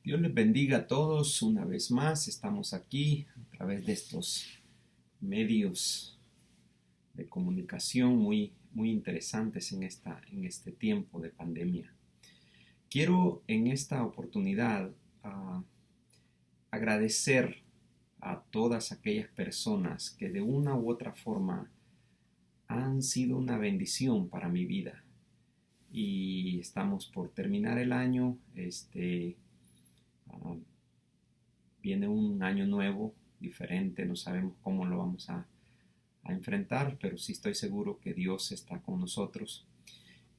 Dios les bendiga a todos una vez más. Estamos aquí a través de estos medios de comunicación muy interesantes en este tiempo de pandemia. Quiero en esta oportunidad agradecer a todas aquellas personas que de una u otra forma han sido una bendición para mi vida. Y estamos por terminar el año. Uh, Viene un año nuevo, diferente, no sabemos cómo lo vamos a enfrentar, pero sí estoy seguro que Dios está con nosotros.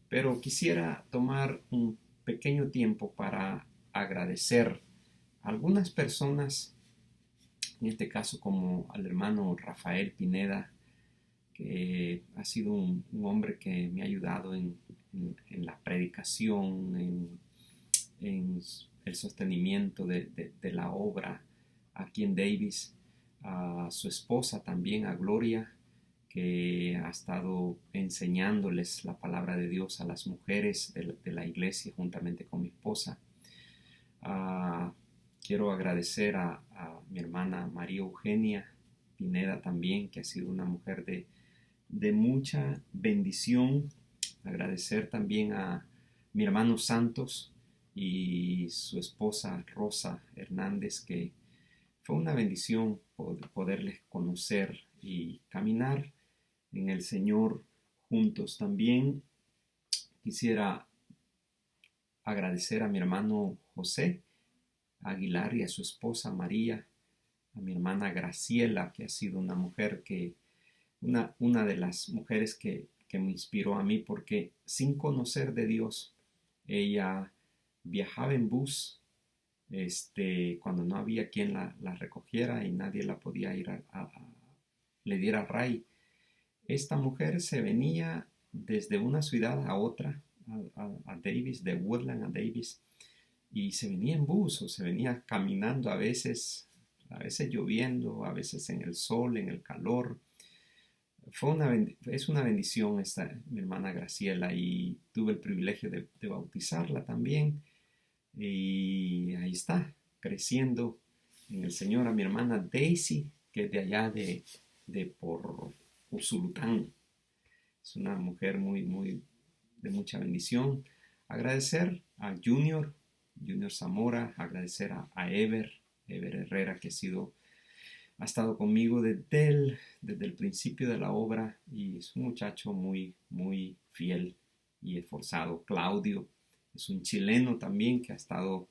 Pero quisiera tomar un pequeño tiempo para agradecer a algunas personas, en este caso como al hermano Rafael Pineda, que ha sido un hombre que me ha ayudado en la predicación, en el sostenimiento de la obra aquí en Davis, a su esposa también, a Gloria, que ha estado enseñándoles la palabra de Dios a las mujeres de la iglesia juntamente con mi esposa. Quiero agradecer a mi hermana María Eugenia Pineda también, que ha sido una mujer de mucha bendición. Agradecer también a mi hermano Santos y su esposa Rosa Hernández, que fue una bendición poderles conocer y caminar en el Señor juntos. También quisiera agradecer a mi hermano José Aguilar y a su esposa María, a mi hermana Graciela, que ha sido una mujer una de las mujeres que me inspiró a mí, porque sin conocer de Dios, ella viajaba en bus cuando no había quien la recogiera y nadie la podía ir le diera ray. Esta mujer se venía desde una ciudad a otra, a Davis, de Woodland a Davis, y se venía en bus o se venía caminando a veces lloviendo, a veces en el sol, en el calor. Es una bendición mi hermana Graciela, y tuve el privilegio de bautizarla también, y ahí está, creciendo en el Señor. A mi hermana Daisy, que es de allá de por Usulután, es una mujer muy de mucha bendición. Agradecer a Junior Zamora, agradecer a Ever Herrera, que ha estado conmigo desde el principio de la obra, y es un muchacho muy fiel y esforzado. Claudio es un chileno también que ha estado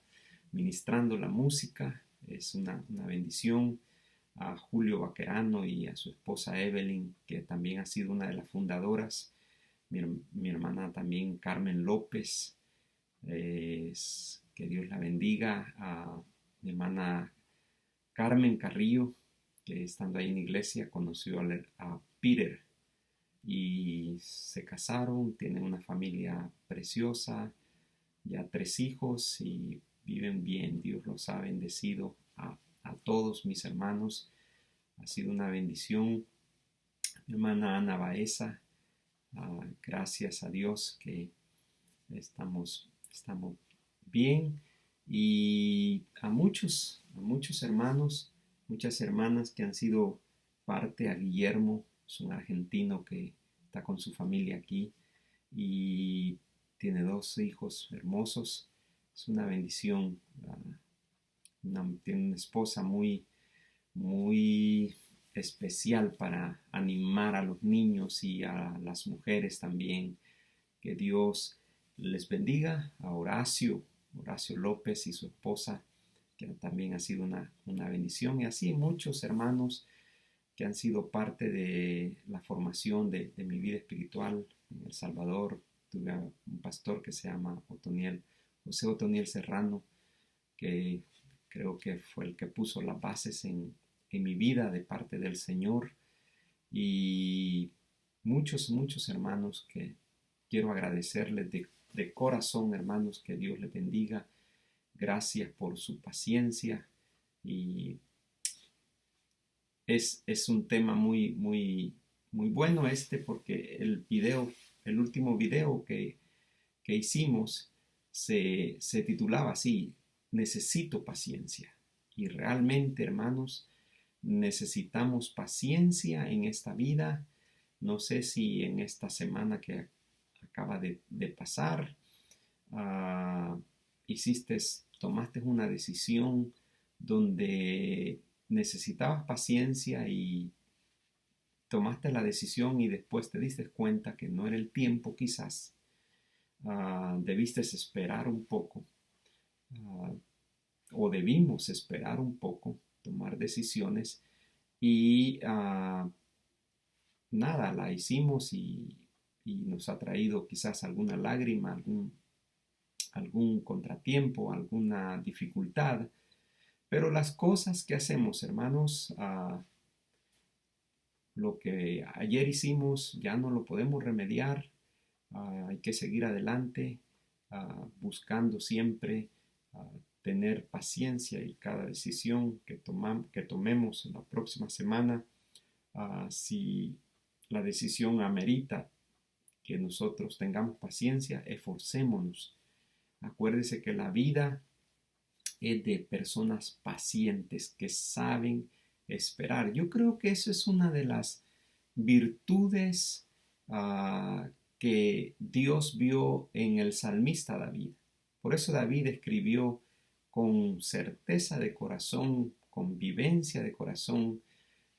ministrando la música, es una bendición. A Julio Vaquerano y a su esposa Evelyn, que también ha sido una de las fundadoras. Mi hermana también Carmen López, que Dios la bendiga. A mi hermana Carmen Carrillo, que estando ahí en la iglesia conoció a Peter y se casaron, tienen una familia preciosa, ya 3 hijos, y viven bien. Dios los ha bendecido a todos mis hermanos. Ha sido una bendición. Mi hermana Ana Baeza, gracias a Dios que estamos bien. Y a muchos hermanos, muchas hermanas que han sido parte. A Guillermo, es un argentino que está con su familia aquí y tiene 2 hijos hermosos. Es una bendición. Tiene una esposa muy especial para animar a los niños y a las mujeres también. Que Dios les bendiga. A Horacio López y su esposa, que también ha sido una bendición, y así muchos hermanos que han sido parte de la formación de mi vida espiritual en El Salvador. Tuve un pastor que se llama José Otoniel Serrano, que creo que fue el que puso las bases en mi vida de parte del Señor, y muchos hermanos que quiero agradecerles de corazón, hermanos, que Dios les bendiga. Gracias por su paciencia, y es un tema muy bueno porque el último video que hicimos se titulaba así: necesito paciencia. Y realmente, hermanos, necesitamos paciencia en esta vida. No sé si en esta semana que acaba de pasar, tomaste una decisión donde necesitabas paciencia y tomaste la decisión y después te diste cuenta que no era el tiempo quizás. Debiste esperar un poco, uh, o debimos esperar un poco, tomar decisiones y nada, la hicimos y nos ha traído quizás alguna lágrima, algún contratiempo, alguna dificultad. Pero las cosas que hacemos, hermanos, lo que ayer hicimos ya no lo podemos remediar. Hay que seguir adelante, buscando siempre tener paciencia y cada decisión que tomemos en la próxima semana, si la decisión amerita que nosotros tengamos paciencia, esforcémonos. Acuérdese que la vida es de personas pacientes que saben esperar. Yo creo que eso es una de las virtudes que Dios vio en el salmista David. Por eso David escribió con certeza de corazón, con vivencia de corazón,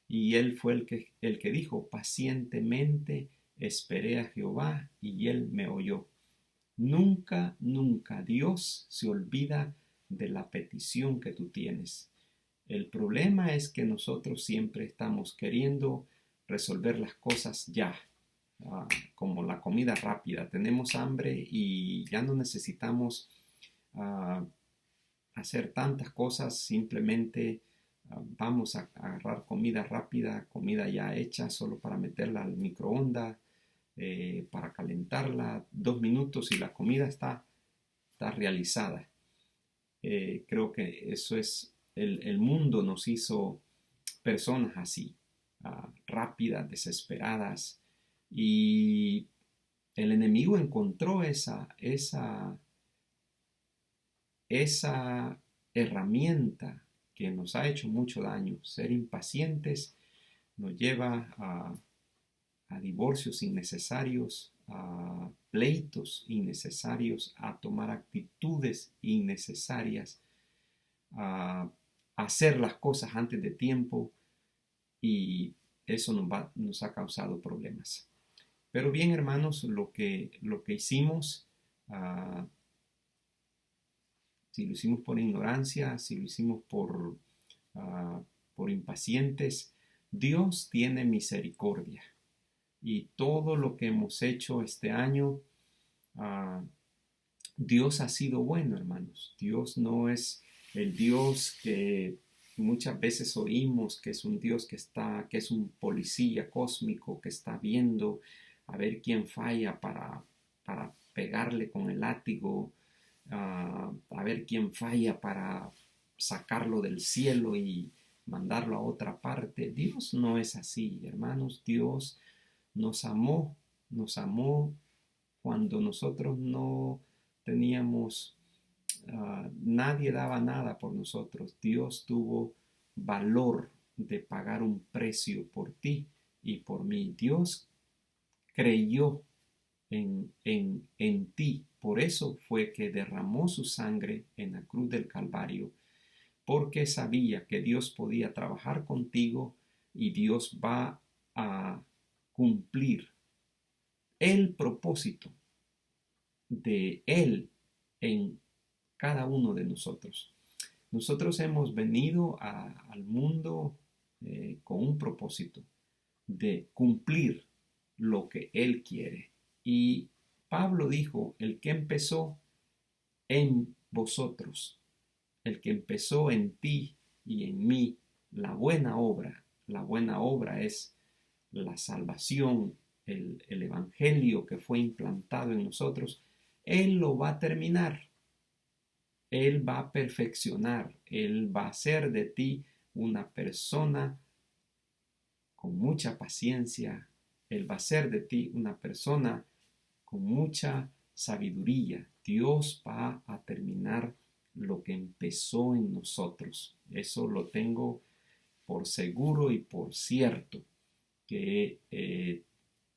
y él fue el que dijo: pacientemente esperé a Jehová y él me oyó. Nunca, nunca Dios se olvida de la petición que tú tienes. El problema es que nosotros siempre estamos queriendo resolver las cosas ya, como la comida rápida. Tenemos hambre y ya no necesitamos hacer tantas cosas, simplemente vamos a agarrar comida rápida, comida ya hecha, solo para meterla al microondas, para calentarla 2 minutos y la comida está realizada. Creo que eso es, el mundo nos hizo personas así, rápidas, desesperadas, y el enemigo encontró esa herramienta que nos ha hecho mucho daño. Ser impacientes nos lleva a divorcios innecesarios, a pleitos innecesarios, a tomar actitudes innecesarias, a hacer las cosas antes de tiempo, y eso nos ha causado problemas. Pero bien, hermanos, lo que hicimos, si lo hicimos por ignorancia, si lo hicimos por impacientes, Dios tiene misericordia. Y todo lo que hemos hecho este año, Dios ha sido bueno, hermanos. Dios no es el Dios que muchas veces oímos, que es un Dios que es un policía cósmico que está viendo a ver quién falla para pegarle con el látigo, a ver quién falla para sacarlo del cielo y mandarlo a otra parte. Dios no es así, hermanos. Dios nos amó cuando nosotros no teníamos, nadie daba nada por nosotros. Dios tuvo valor de pagar un precio por ti y por mí. Dios creyó en ti. Por eso fue que derramó su sangre en la cruz del Calvario, porque sabía que Dios podía trabajar contigo y Dios va a cumplir el propósito de Él en cada uno de nosotros. Nosotros hemos venido al mundo con un propósito de cumplir lo que Él quiere. Y Pablo dijo: el que empezó en vosotros, el que empezó en ti y en mí la buena obra es la salvación, el evangelio que fue implantado en nosotros, Él lo va a terminar, Él va a perfeccionar, Él va a hacer de ti una persona con mucha paciencia, Él va a hacer de ti una persona con mucha sabiduría. Dios va a terminar lo que empezó en nosotros. Eso lo tengo por seguro y por cierto, que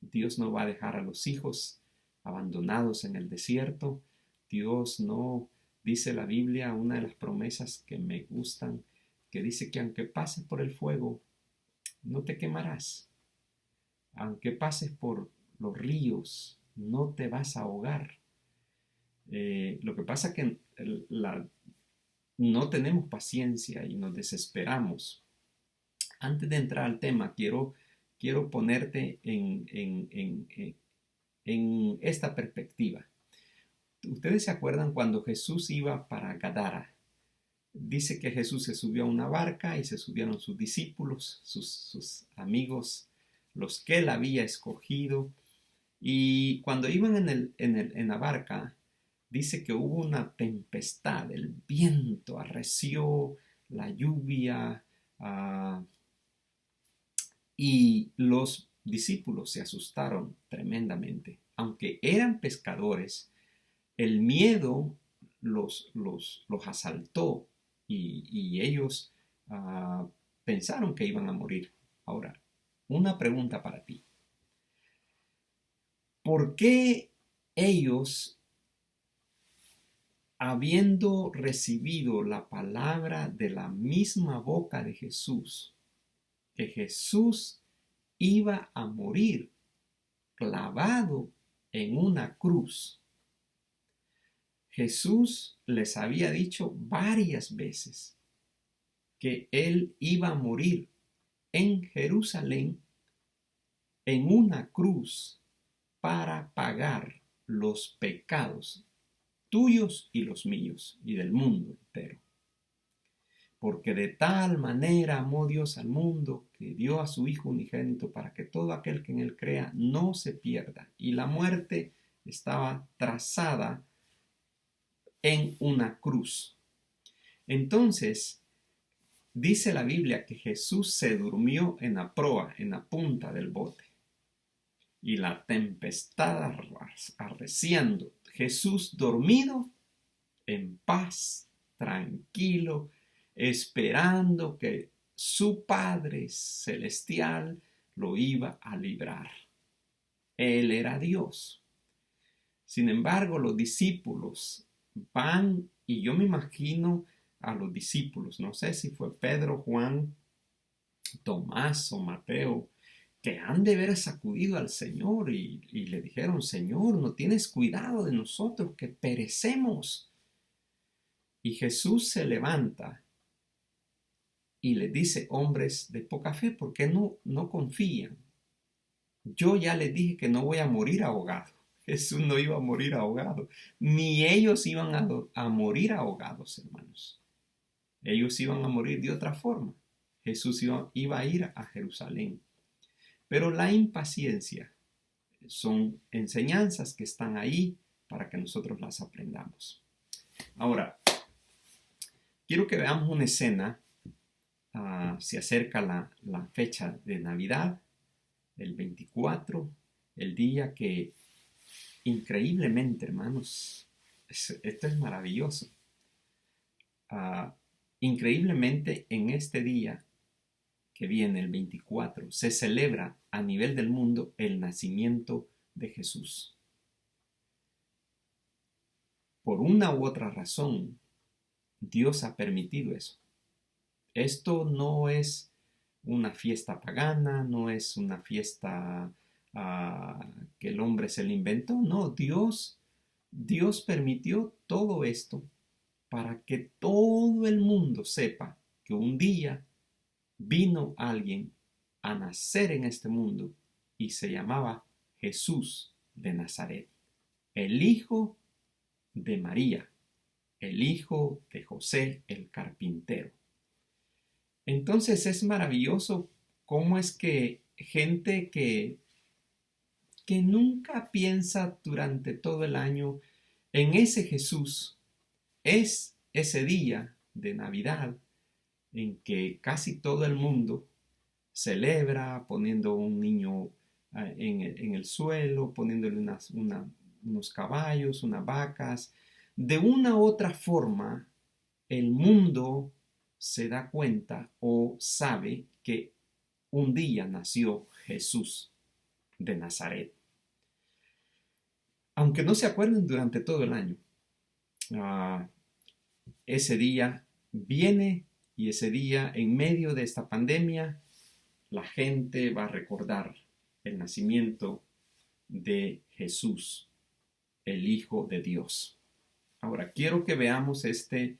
Dios no va a dejar a los hijos abandonados en el desierto. Dios no, dice la Biblia, una de las promesas que me gustan, que dice que aunque pases por el fuego, no te quemarás. Aunque pases por los ríos, no te vas a ahogar. Lo que pasa es que no tenemos paciencia y nos desesperamos. Antes de entrar al tema, quiero ponerte en esta perspectiva. ¿Ustedes se acuerdan cuando Jesús iba para Gadara? Dice que Jesús se subió a una barca y se subieron sus discípulos, sus amigos, los que él había escogido. Y cuando iban en la barca, dice que hubo una tempestad, el viento arreció, la lluvia, y los discípulos se asustaron tremendamente. Aunque eran pescadores, el miedo los asaltó y ellos pensaron que iban a morir. Ahora, una pregunta para ti. ¿Por qué ellos, habiendo recibido la palabra de la misma boca de Jesús, que Jesús iba a morir clavado en una cruz, Jesús les había dicho varias veces que él iba a morir en Jerusalén en una cruz para pagar los pecados tuyos y los míos y del mundo entero? Porque de tal manera amó Dios al mundo que dio a su Hijo unigénito para que todo aquel que en él crea no se pierda. Y la muerte estaba trazada en una cruz. Entonces, dice la Biblia que Jesús se durmió en la proa, en la punta del bote. Y la tempestad arreciando. Jesús dormido, en paz, tranquilo, esperando que su Padre Celestial lo iba a librar. Él era Dios. Sin embargo, los discípulos van, y yo me imagino a los discípulos, no sé si fue Pedro, Juan, Tomás o Mateo, que han de haber sacudido al Señor y le dijeron: Señor, no tienes cuidado de nosotros, que perecemos. Y Jesús se levanta y les dice: hombres de poca fe, ¿por qué no confían? Yo ya les dije que no voy a morir ahogado. Jesús no iba a morir ahogado, ni ellos iban a morir ahogados, hermanos. Ellos iban a morir de otra forma. Jesús iba a ir a Jerusalén. Pero la impaciencia son enseñanzas que están ahí para que nosotros las aprendamos. Ahora, quiero que veamos una escena. Se acerca la fecha de Navidad, el 24, el día que increíblemente, hermanos, esto es maravilloso. Increíblemente, en este día que viene, el 24, se celebra a nivel del mundo el nacimiento de Jesús. Por una u otra razón, Dios ha permitido eso. Esto no es una fiesta pagana, no es una fiesta que el hombre se le inventó. No, Dios permitió todo esto para que todo el mundo sepa que un día vino alguien a nacer en este mundo y se llamaba Jesús de Nazaret, el hijo de María, el hijo de José el carpintero. Entonces es maravilloso cómo es que gente que nunca piensa durante todo el año en ese Jesús, es ese día de Navidad en que casi todo el mundo celebra poniendo un niño en el suelo, poniéndole unos caballos, unas vacas. De una u otra forma, el mundo se da cuenta o sabe que un día nació Jesús de Nazaret. Aunque no se acuerden durante todo el año, uh, ese día viene y ese día, en medio de esta pandemia, la gente va a recordar el nacimiento de Jesús, el Hijo de Dios. Ahora, quiero que veamos este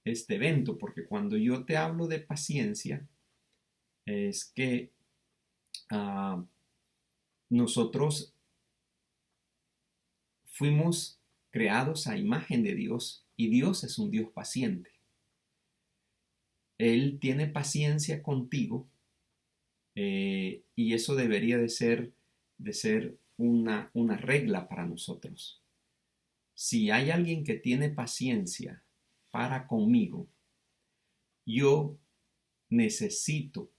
evento, porque cuando yo te hablo de paciencia, es que nosotros fuimos creados a imagen de Dios y Dios es un Dios paciente. Él tiene paciencia contigo y eso debería de ser una regla para nosotros. Si hay alguien que tiene paciencia para conmigo, yo necesito,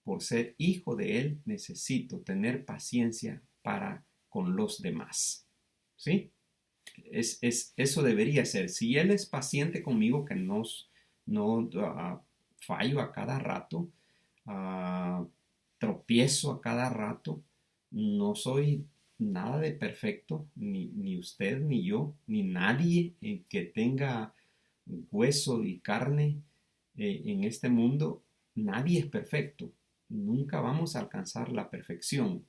por ser hijo de Él, necesito tener paciencia para con los demás. ¿Sí? Eso debería ser. Si Él es paciente conmigo, que no fallo a cada rato, tropiezo a cada rato, no soy nada de perfecto, ni usted, ni yo, ni nadie que tenga hueso y carne en este mundo, nadie es perfecto. Nunca vamos a alcanzar la perfección.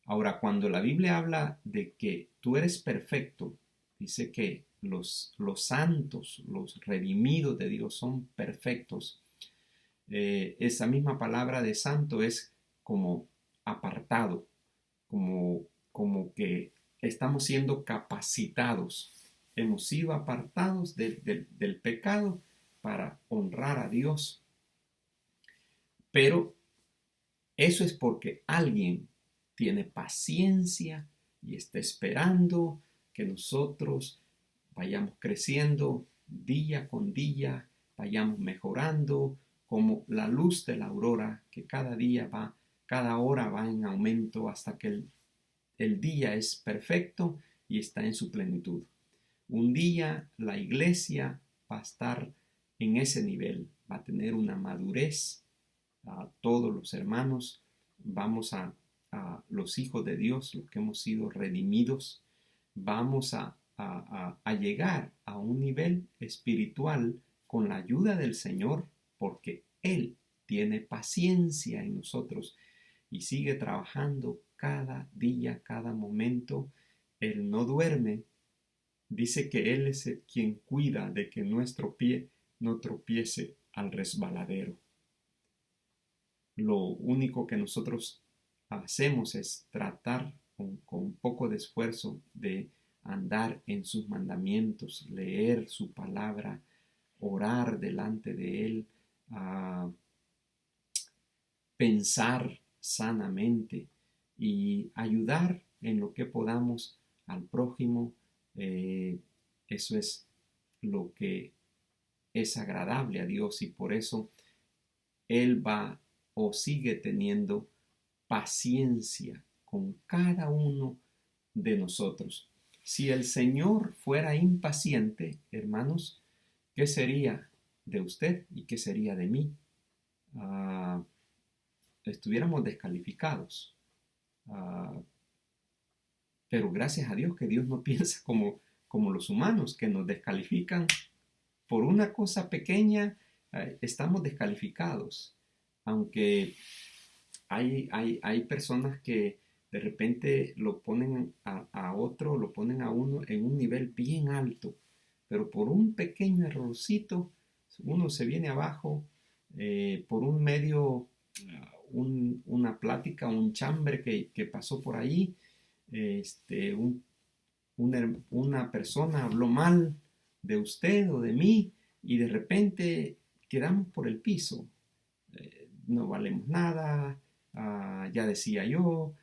Ahora, cuando la Biblia habla de que tú eres perfecto, dice que los santos, los redimidos de Dios son perfectos. Esa misma palabra de santo es como apartado, como que estamos siendo capacitados. Hemos sido apartados del pecado para honrar a Dios. Pero eso es porque alguien tiene paciencia y está esperando que nosotros vayamos creciendo día con día, vayamos mejorando como la luz de la aurora que cada hora va en aumento hasta que el día es perfecto y está en su plenitud. Un día la iglesia va a estar en ese nivel, va a tener una madurez. A todos los hermanos vamos a los hijos de Dios, los que hemos sido redimidos, vamos a llegar a un nivel espiritual con la ayuda del Señor, porque Él tiene paciencia en nosotros y sigue trabajando cada día, cada momento. Él no duerme. Dice que Él es quien cuida de que nuestro pie no tropiece al resbaladero. Lo único que nosotros hacemos es tratar con un poco de esfuerzo de andar en sus mandamientos, leer su palabra, orar delante de Él, pensar sanamente y ayudar en lo que podamos al prójimo. Eso es lo que es agradable a Dios y por eso Él va o sigue teniendo paciencia con cada uno de nosotros. Si el Señor fuera impaciente, hermanos, ¿qué sería de usted y qué sería de mí? Estuviéramos descalificados. Pero gracias a Dios que Dios no piensa como los humanos, que nos descalifican por una cosa pequeña, estamos descalificados. Aunque hay personas que de repente lo ponen a otro, lo ponen a uno en un nivel bien alto, pero por un pequeño errorcito uno se viene abajo, por un medio, una plática, un chambre que pasó por ahí, una persona habló mal de usted o de mí y de repente quedamos por el piso. No valemos nada, ya decía yo,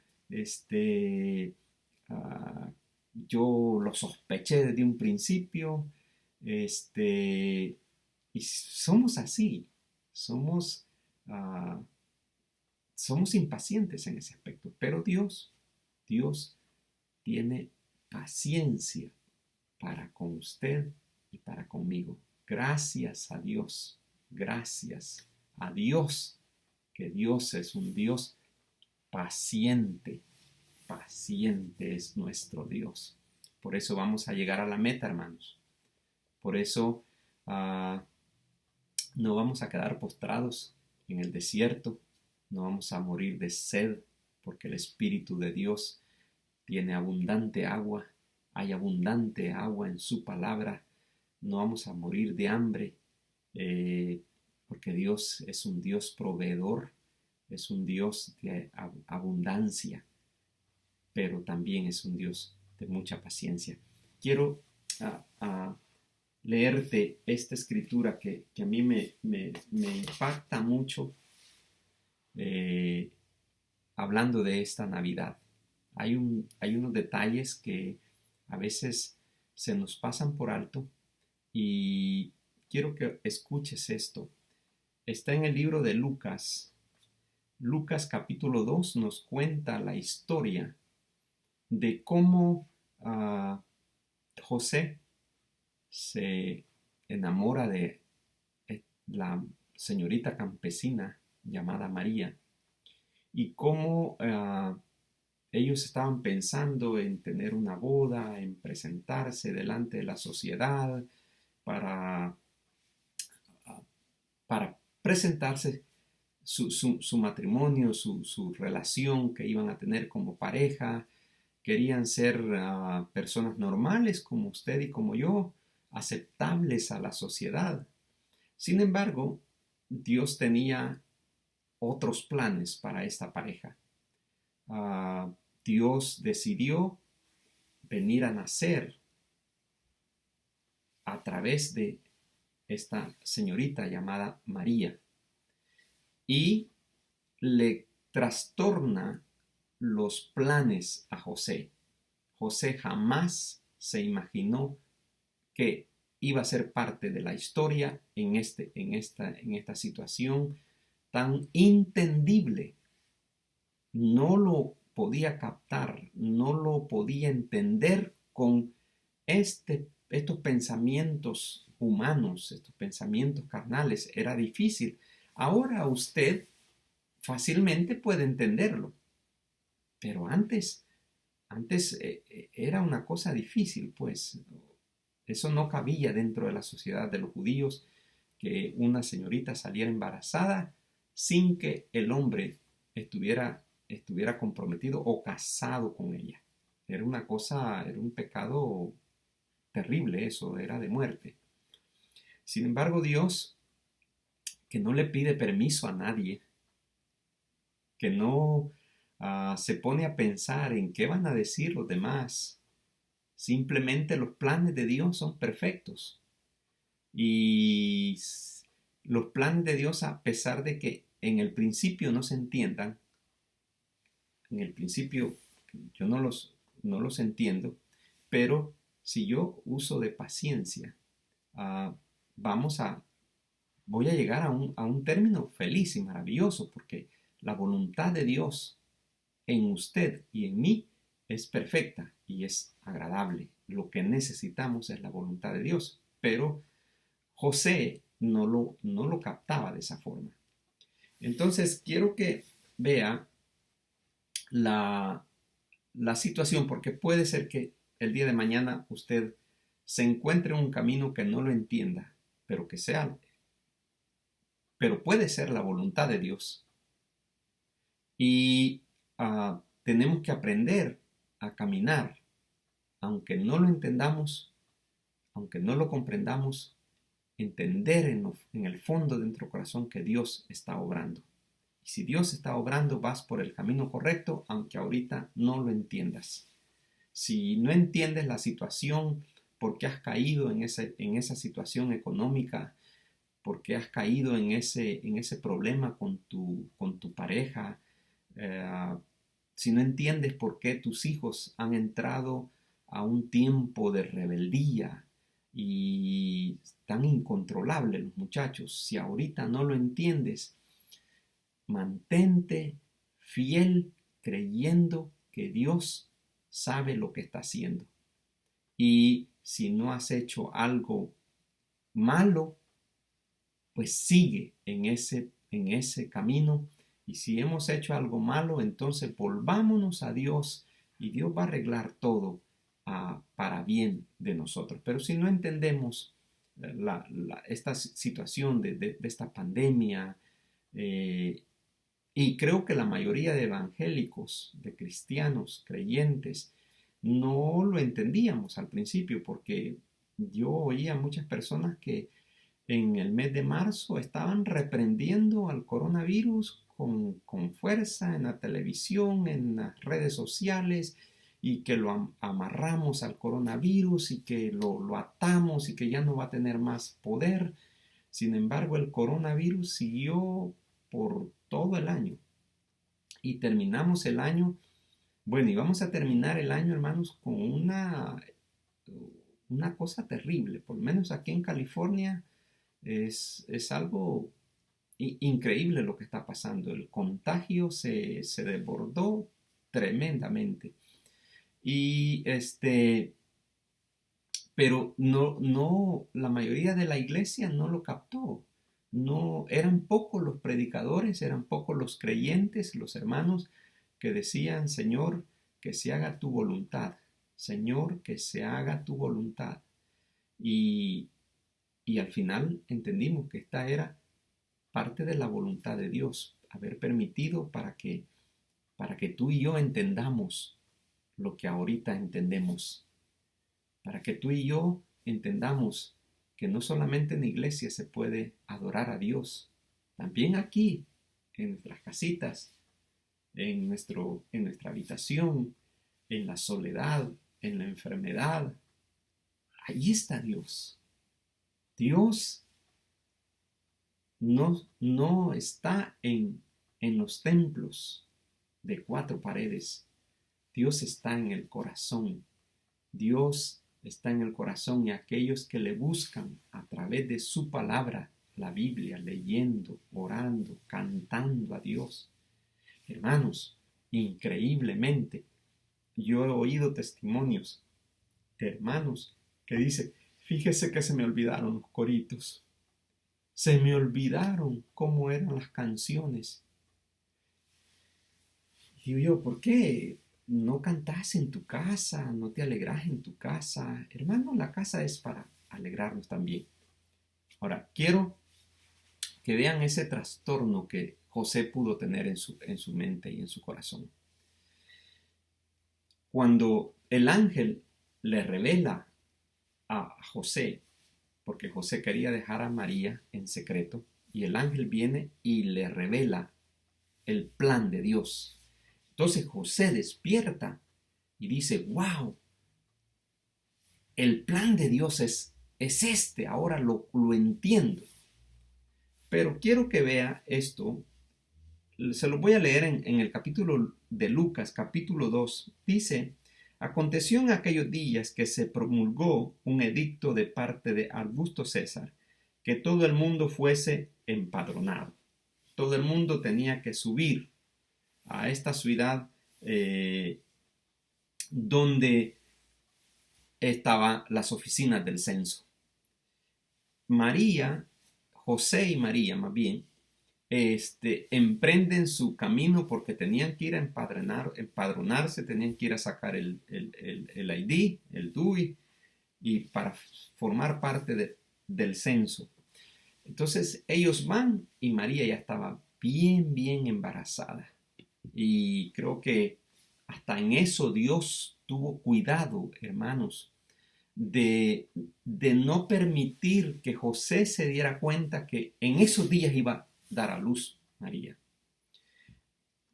yo lo sospeché desde un principio, y somos así, somos impacientes en ese aspecto, pero Dios tiene paciencia para con usted y para conmigo. Gracias a Dios, gracias a Dios, que Dios es un Dios paciente, paciente es nuestro Dios. Por eso vamos a llegar a la meta, hermanos. Por eso no vamos a quedar postrados en el desierto, no vamos a morir de sed, porque el Espíritu de Dios tiene abundante agua, hay abundante agua en su palabra, no vamos a morir de hambre, porque Dios es un Dios proveedor, es un Dios de abundancia, pero también es un Dios de mucha paciencia. Quiero leerte esta escritura que a mí me impacta mucho, hablando de esta Navidad. Hay unos detalles que a veces se nos pasan por alto y quiero que escuches esto. Está en el libro de Lucas. Lucas capítulo 2 nos cuenta la historia de cómo José se enamora de la señorita campesina llamada María y cómo ellos estaban pensando en tener una boda, en presentarse delante de la sociedad para presentarse su matrimonio, su relación que iban a tener como pareja. Querían ser personas normales como usted y como yo, aceptables a la sociedad. Sin embargo, Dios tenía otros planes para esta pareja. Dios decidió venir a nacer a través de esta señorita llamada María y le trastorna los planes a José. José jamás se imaginó que iba a ser parte de la historia en esta situación tan inentendible. No lo podía captar, no lo podía entender con estos pensamientos humanos, estos pensamientos carnales. Era difícil. Ahora usted fácilmente puede entenderlo, pero antes era una cosa difícil, pues eso no cabía dentro de la sociedad de los judíos, que una señorita saliera embarazada sin que el hombre estuviera comprometido o casado con ella. Era un pecado terrible, eso era de muerte. Sin embargo, Dios, que no le pide permiso a nadie, que no se pone a pensar en qué van a decir los demás, simplemente los planes de Dios son perfectos. Y los planes de Dios, a pesar de que en el principio no se entiendan, en el principio yo no los entiendo, pero si yo uso de paciencia, voy a llegar a un término feliz y maravilloso, porque la voluntad de Dios en usted y en mí es perfecta y es agradable. Lo que necesitamos es la voluntad de Dios, pero José no lo captaba de esa forma. Entonces quiero que vea la situación, porque puede ser que el día de mañana usted se encuentre en un camino que no lo entienda, pero puede ser la voluntad de Dios. Y tenemos que aprender a caminar, aunque no lo entendamos, aunque no lo comprendamos, entender en el fondo de nuestro corazón que Dios está obrando. Y si Dios está obrando, vas por el camino correcto, aunque ahorita no lo entiendas. Si no entiendes la situación, por qué has caído en esa situación económica, por qué has caído en ese problema con tu pareja, si no entiendes por qué tus hijos han entrado a un tiempo de rebeldía y tan incontrolable los muchachos, si ahorita no lo entiendes, mantente fiel creyendo que Dios sabe lo que está haciendo. Y si no has hecho algo malo, pues sigue en ese camino. Y si hemos hecho algo malo, entonces volvámonos a Dios y Dios va a arreglar todo para bien de nosotros. Pero si no entendemos esta situación de esta pandemia, y creo que la mayoría de evangélicos, de cristianos, creyentes, no lo entendíamos al principio, porque yo oía muchas personas que en el mes de marzo estaban reprendiendo al coronavirus con fuerza en la televisión, en las redes sociales, y que lo amarramos al coronavirus y que lo atamos y que ya no va a tener más poder. Sin embargo, el coronavirus siguió por todo el año y terminamos el año, bueno, y vamos a terminar el año, hermanos, con una cosa terrible. Por lo menos aquí en California es algo increíble lo que está pasando. El contagio se desbordó tremendamente. Y pero no, la mayoría de la iglesia no lo captó. No, eran pocos los predicadores, eran pocos los creyentes, los hermanos que decían, Señor, que se haga tu voluntad. Señor, que se haga tu voluntad. Y, y al final entendimos que esta era parte de la voluntad de Dios, haber permitido para que tú y yo entendamos lo que ahorita entendemos, para que tú y yo entendamos que no solamente en la iglesia se puede adorar a Dios, también aquí, en nuestras casitas, en nuestra habitación, en la soledad, en la enfermedad. Allí está Dios. Dios no está en los templos de cuatro paredes. Dios está en el corazón. Dios está en el corazón y aquellos que le buscan a través de su palabra, la Biblia, leyendo, orando, cantando a Dios. Hermanos, increíblemente, yo he oído testimonios de hermanos que dicen, fíjese que se me olvidaron los coritos. Se me olvidaron cómo eran las canciones. Y yo, ¿por qué no cantas en tu casa? ¿No te alegras en tu casa? Hermano, la casa es para alegrarnos también. Ahora, quiero que vean ese trastorno que José pudo tener en su mente y en su corazón. Cuando el ángel le revela a José, porque José quería dejar a María en secreto, y el ángel viene y le revela el plan de Dios. Entonces José despierta y dice, wow, el plan de Dios es este, ahora lo entiendo. Pero quiero que vea esto, se lo voy a leer en el capítulo de Lucas, capítulo 2, dice, aconteció en aquellos días que se promulgó un edicto de parte de Augusto César, que todo el mundo fuese empadronado. Todo el mundo tenía que subir a esta ciudad donde estaban las oficinas del censo. José y María más bien, emprenden su camino porque tenían que ir a empadronarse, tenían que ir a sacar el ID, el DUI, y para formar parte del censo. Entonces ellos van y María ya estaba bien embarazada. Y creo que hasta en eso Dios tuvo cuidado, hermanos, de no permitir que José se diera cuenta que en esos días iba a dar a luz María.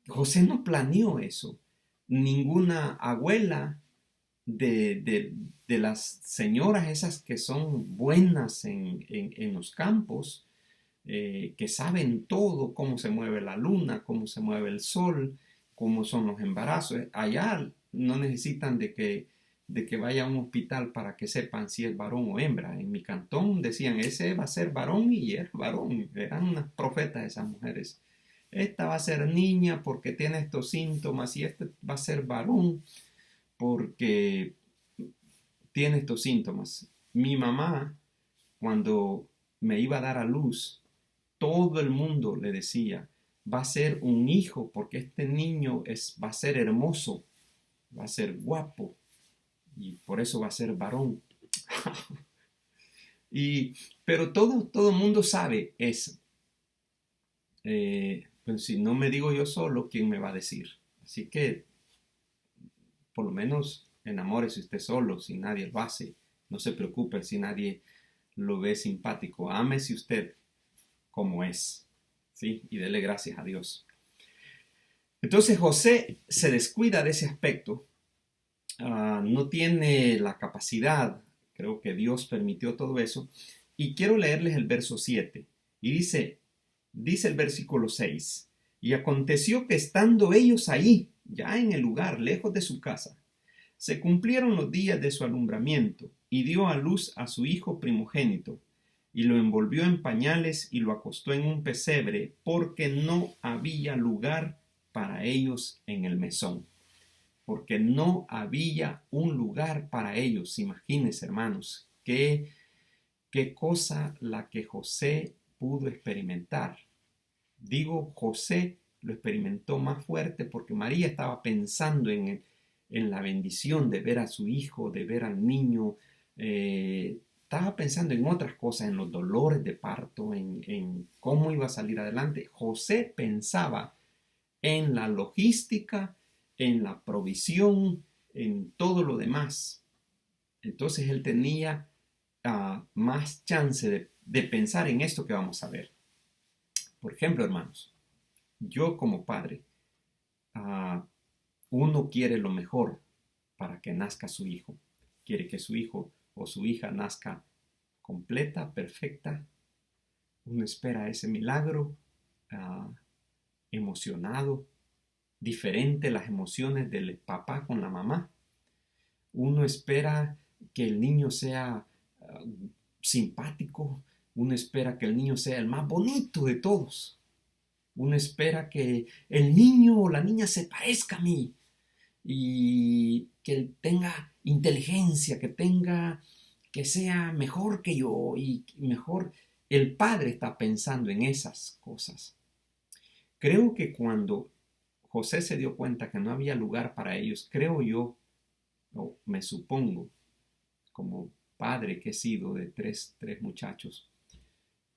José no planeó eso. Ninguna abuela de las señoras esas que son buenas en los campos, que saben todo, cómo se mueve la luna, cómo se mueve el sol, cómo son los embarazos. Allá no necesitan de que vaya a un hospital para que sepan si es varón o hembra. En mi cantón decían, ese va a ser varón y es varón. Eran unas profetas esas mujeres. Esta va a ser niña porque tiene estos síntomas y este va a ser varón porque tiene estos síntomas. Mi mamá cuando me iba a dar a luz, todo el mundo le decía, va a ser un hijo porque este niño va a ser hermoso, va a ser guapo y por eso va a ser varón. Pero todo el mundo sabe eso. Pues si no me digo yo solo, ¿quién me va a decir? Así que por lo menos enamórese usted solo, si nadie lo hace. No se preocupe si nadie lo ve simpático. Ámese usted como es, ¿sí? Y dele gracias a Dios. Entonces José se descuida de ese aspecto. No tiene la capacidad, creo que Dios permitió todo eso. Y quiero leerles el verso 7. Y dice el versículo 6. Y aconteció que estando ellos ahí, ya en el lugar, lejos de su casa, se cumplieron los días de su alumbramiento, y dio a luz a su hijo primogénito, y lo envolvió en pañales y lo acostó en un pesebre, porque no había lugar para ellos en el mesón. Porque no había un lugar para ellos. Imagínense, hermanos, qué cosa la que José pudo experimentar. Digo, José lo experimentó más fuerte porque María estaba pensando en la bendición de ver a su hijo, de ver al niño. Estaba pensando en otras cosas, en los dolores de parto, en cómo iba a salir adelante. José pensaba en la logística, en la provisión, en todo lo demás. Entonces él tenía más chance de pensar en esto que vamos a ver. Por ejemplo, hermanos, yo como padre, uno quiere lo mejor para que nazca su hijo. Quiere que su hijo o su hija nazca completa, perfecta. Uno espera ese milagro, emocionado, diferente las emociones del papá con la mamá. Uno espera que el niño sea simpático. Uno espera que el niño sea el más bonito de todos. Uno espera que el niño o la niña se parezca a mí y que tenga inteligencia, que sea mejor que yo y mejor. El padre está pensando en esas cosas. Creo que cuando José se dio cuenta que no había lugar para ellos, creo yo, o me supongo, como padre que he sido de tres muchachos,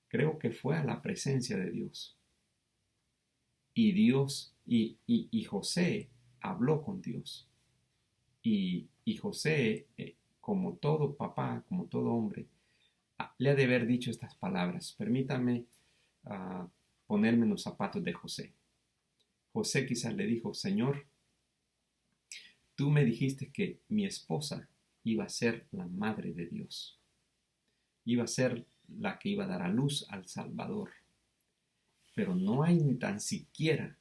creo que fue a la presencia de Dios. Y Dios, y José habló con Dios. Y José, como todo papá, como todo hombre, le ha de haber dicho estas palabras. Permítame ponerme en los zapatos de José. José quizás le dijo, Señor, tú me dijiste que mi esposa iba a ser la madre de Dios. Iba a ser la que iba a dar a luz al Salvador. Pero no hay ni tan siquiera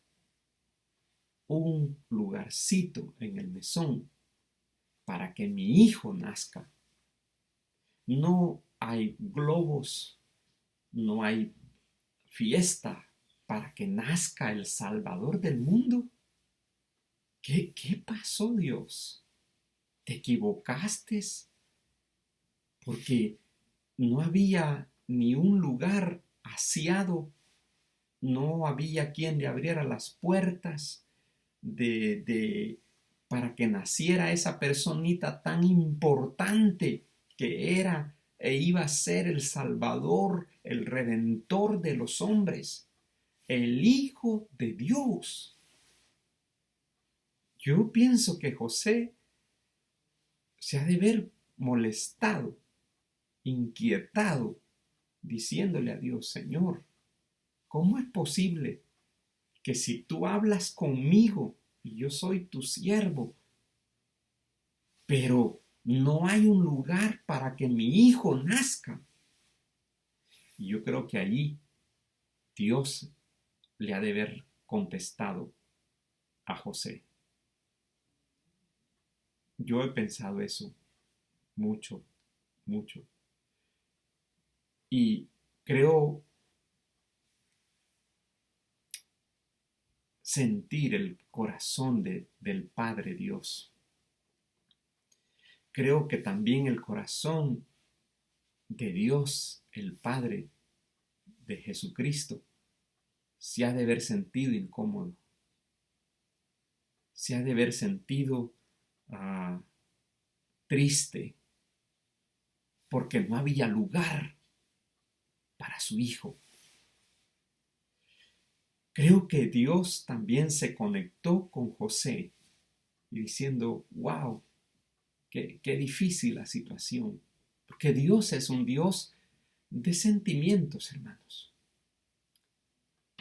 un lugarcito en el mesón para que mi hijo nazca. No hay globos, no hay fiesta para que nazca el Salvador del mundo. ¿Qué pasó, Dios? ¿Te equivocaste? Porque no había ni un lugar aseado, no había quien le abriera las puertas para que naciera esa personita tan importante que era e iba a ser el Salvador, el Redentor de los hombres, el Hijo de Dios. Yo pienso que José se ha de ver molestado, inquietado, diciéndole a Dios, Señor, ¿cómo es posible que si tú hablas conmigo y yo soy tu siervo, pero no hay un lugar para que mi hijo nazca? Y yo creo que allí Dios le ha de haber contestado a José. Yo he pensado eso mucho, mucho. Y creo sentir el corazón del Padre Dios. Creo que también el corazón de Dios, el Padre de Jesucristo, se ha de haber sentido incómodo, se ha de haber sentido triste, porque no había lugar para su hijo. Creo que Dios también se conectó con José y diciendo, wow, qué difícil la situación, porque Dios es un Dios de sentimientos, hermanos.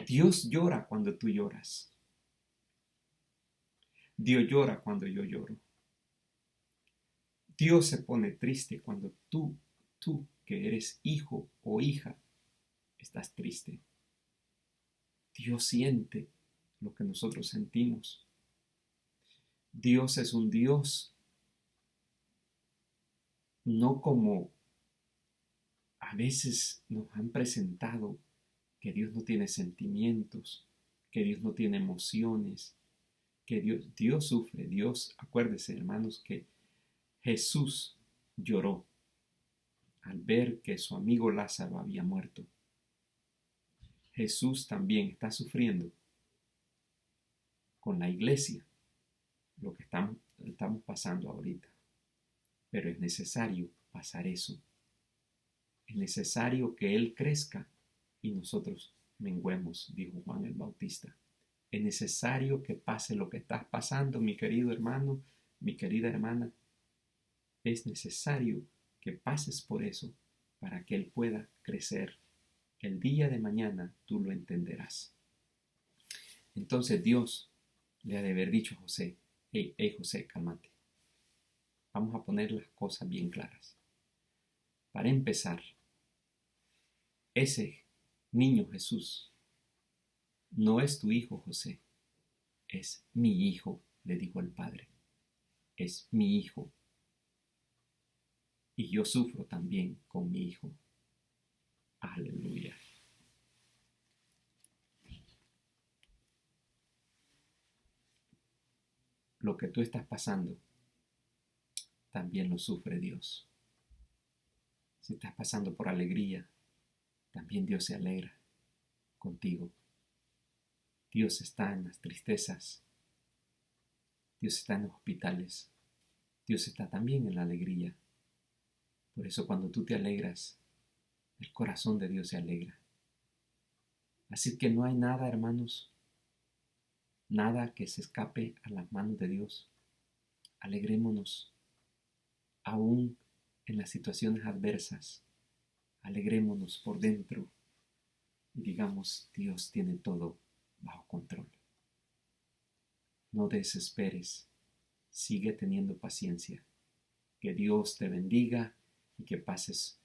Dios llora cuando tú lloras. Dios llora cuando yo lloro. Dios se pone triste cuando tú que eres hijo o hija, estás triste. Dios siente lo que nosotros sentimos. Dios es un Dios no como a veces nos han presentado, que Dios no tiene sentimientos, que Dios no tiene emociones, que Dios sufre. Dios, acuérdese, hermanos, que Jesús lloró al ver que su amigo Lázaro había muerto. Jesús también está sufriendo con la iglesia lo que estamos pasando ahorita. Pero es necesario pasar eso. Es necesario que Él crezca y nosotros menguemos, dijo Juan el Bautista. Es necesario que pase lo que estás pasando, mi querido hermano, mi querida hermana. Es necesario que pases por eso para que Él pueda crecer. El día de mañana tú lo entenderás. Entonces Dios le ha de haber dicho a José, hey José, cálmate. Vamos a poner las cosas bien claras. Para empezar, ese niño Jesús no es tu hijo José, es mi hijo, le dijo el padre. Es mi hijo. Y yo sufro también con mi hijo. Aleluya. Lo que tú estás pasando, también lo sufre Dios. Si estás pasando por alegría, también Dios se alegra contigo. Dios está en las tristezas. Dios está en los hospitales. Dios está también en la alegría. Por eso cuando tú te alegras, el corazón de Dios se alegra. Así que no hay nada, hermanos, nada que se escape a las manos de Dios. Alegrémonos, aún en las situaciones adversas. Alegrémonos por dentro y digamos, Dios tiene todo bajo control. No desesperes, sigue teniendo paciencia. Que Dios te bendiga y que pases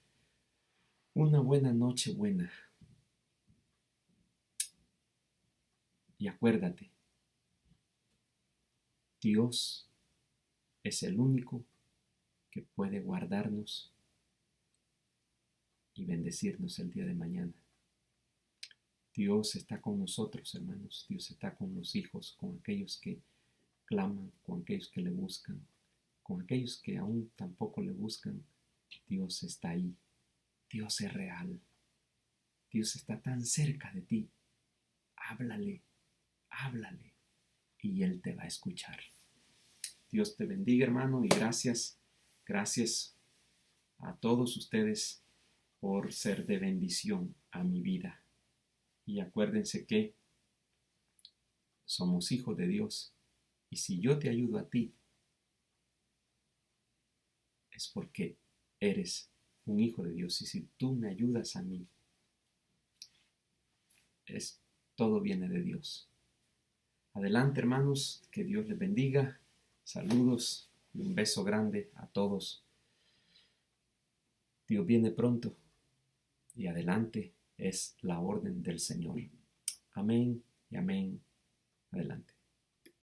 una buena noche buena. Y acuérdate, Dios es el único que puede guardarnos y bendecirnos el día de mañana. Dios está con nosotros, hermanos. Dios está con los hijos, con aquellos que claman, con aquellos que le buscan, con aquellos que aún tampoco le buscan. Dios está ahí. Dios es real. Dios está tan cerca de ti. Háblale, háblale y Él te va a escuchar. Dios te bendiga, hermano, y gracias a todos ustedes por ser de bendición a mi vida. Y acuérdense que somos hijos de Dios. Y si yo te ayudo a ti, es porque eres un hijo de Dios. Y si tú me ayudas a mí, todo viene de Dios. Adelante, hermanos, que Dios les bendiga. Saludos y un beso grande a todos. Dios viene pronto y adelante es la orden del Señor. Amén y amén. Adelante.